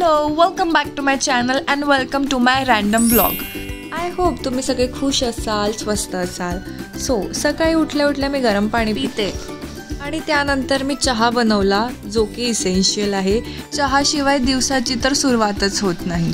Hello, welcome back to my channel and welcome to my random vlog. I hope तुम्ही सगळे खुश असाल, स्वस्त असाल. सकाळी उठल्या मी गरम पाणी पिते आणि त्यानंतर मी चहा बनवला, जो की इसेन्शियल आहे. चहाशिवाय दिवसाची तर सुरुवातच होत नाही.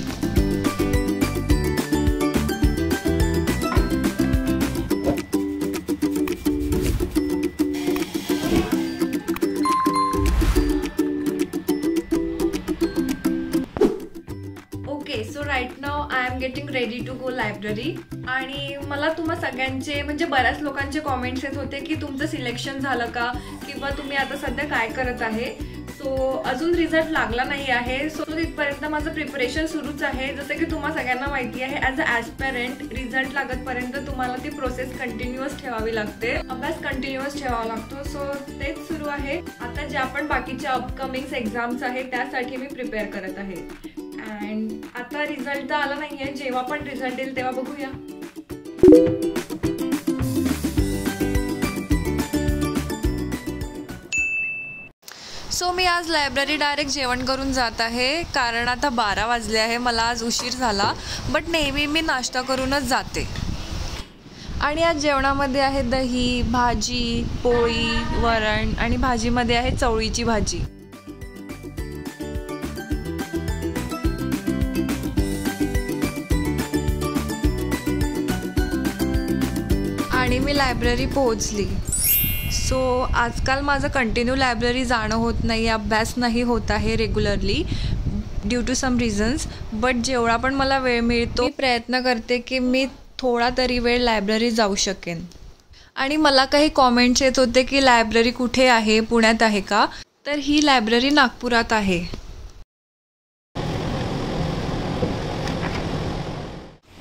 So right now I am getting ready to go library. आणि मला तुम्हा सगळ्यांचे म्हणजे बऱ्याच लोकांचे कॉमेंट्स येत होते की तुमचं सिलेक्शन झालं का, किंवा तुम्ही आता सध्या काय करत आहे. सो अजून रिझल्ट लागला नाही आहे. सो तिथपर्यंत माझं प्रिपरेशन सुरूच आहे. जसं की तुम्हाला सगळ्यांना माहिती आहे, ॲज अ ॲस्पिरंट रिझल्ट लागतपर्यंत तुम्हाला ती प्रोसेस कंटिन्युअस ठेवावी लागते, अभ्यास कंटिन्युअस ठेवावा लागतो. सो तेच सुरू आहे. आता ज्या पण बाकीच्या अपकमिंग एक्झाम्स आहेत त्यासाठी मी प्रिपेअर करत आहे. अँड आता रिझल्ट तर आला नाही आहे. जेव्हा पण रिझल्ट येईल तेव्हा बघूया. सो मी आज लायब्ररी डायरेक्ट जेवण करून जात आहे, कारण आता 12 वाजले आहे. मला आज उशीर झाला, बट नेहमी मी नाश्ता करूनच जाते. आणि आज जेवणामध्ये आहे दही, भाजी, पोळी, वरण आणि भाजीमध्ये आहे चवळीची भाजी. आणि मी लायब्ररी पोहोचली. सो आजकाल माझं कंटिन्यू लायब्ररी जाणं होत नाही, अभ्यास नाही होत आहे regularly due to some reasons. But जेवढा पण मला वेळ मिळतो मी प्रयत्न करते की मी थोडा तरी वेळ लायब्ररी जाऊ शकेन. आणि मला काही कॉमेंट्स येत होते की लायब्ररी कुठे आहे, पुण्यात आहे का, तर ही लायब्ररी नागपुरात आहे.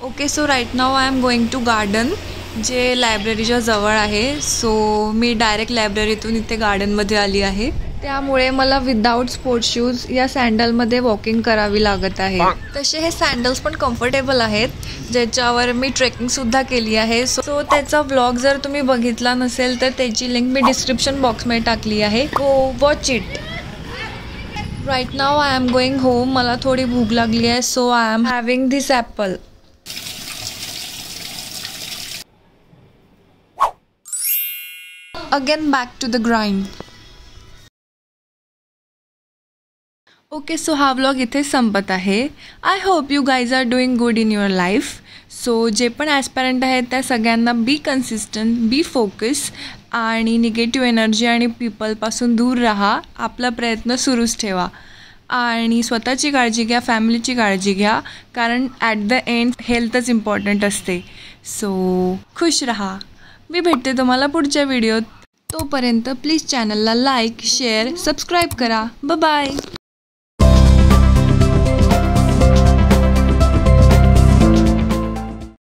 Okay, so right now I am going to garden, जे लायब्ररीच्या जवळ आहे. सो मी डायरेक्ट लायब्ररीतून इथे गार्डनमध्ये आली आहे. त्यामुळे मला विदाऊट स्पोर्ट्स शूज या सँडलमध्ये वॉकिंग करावी लागत आहे. तसे हे सँडल्स पण कम्फर्टेबल आहेत, ज्याच्यावर मी ट्रेकिंगसुद्धा केली आहे. सो त्याचा व्लॉग जर तुम्ही बघितला नसेल तर त्याची लिंक मी डिस्क्रिप्शन बॉक्समध्ये टाकली आहे. Go watch it. Right now I am going home. मला थोडी भूक लागली आहे, so I am having this apple. Again back to the grind. Okay, so हा व्लॉग इथे संपत आहे. I hope you guys are doing good in your life. So जे पण ॲस्पिरंट आहेत त्या सगळ्यांना बी कन्सिस्टंट, बी फोकस आणि निगेटिव्ह एनर्जी आणि पीपलपासून दूर राहा. आपला प्रयत्न सुरूच ठेवा आणि स्वतःची काळजी घ्या, फॅमिलीची काळजी घ्या, कारण ॲट द एंड हेल्थच इम्पॉर्टंट असते. सो खुश रहा. मी भेटते तुम्हाला पुढच्या व्हिडिओत. तोपर्यंत प्लीज चॅनलला लाईक, शेअर, सबस्क्राईब करा. बाय.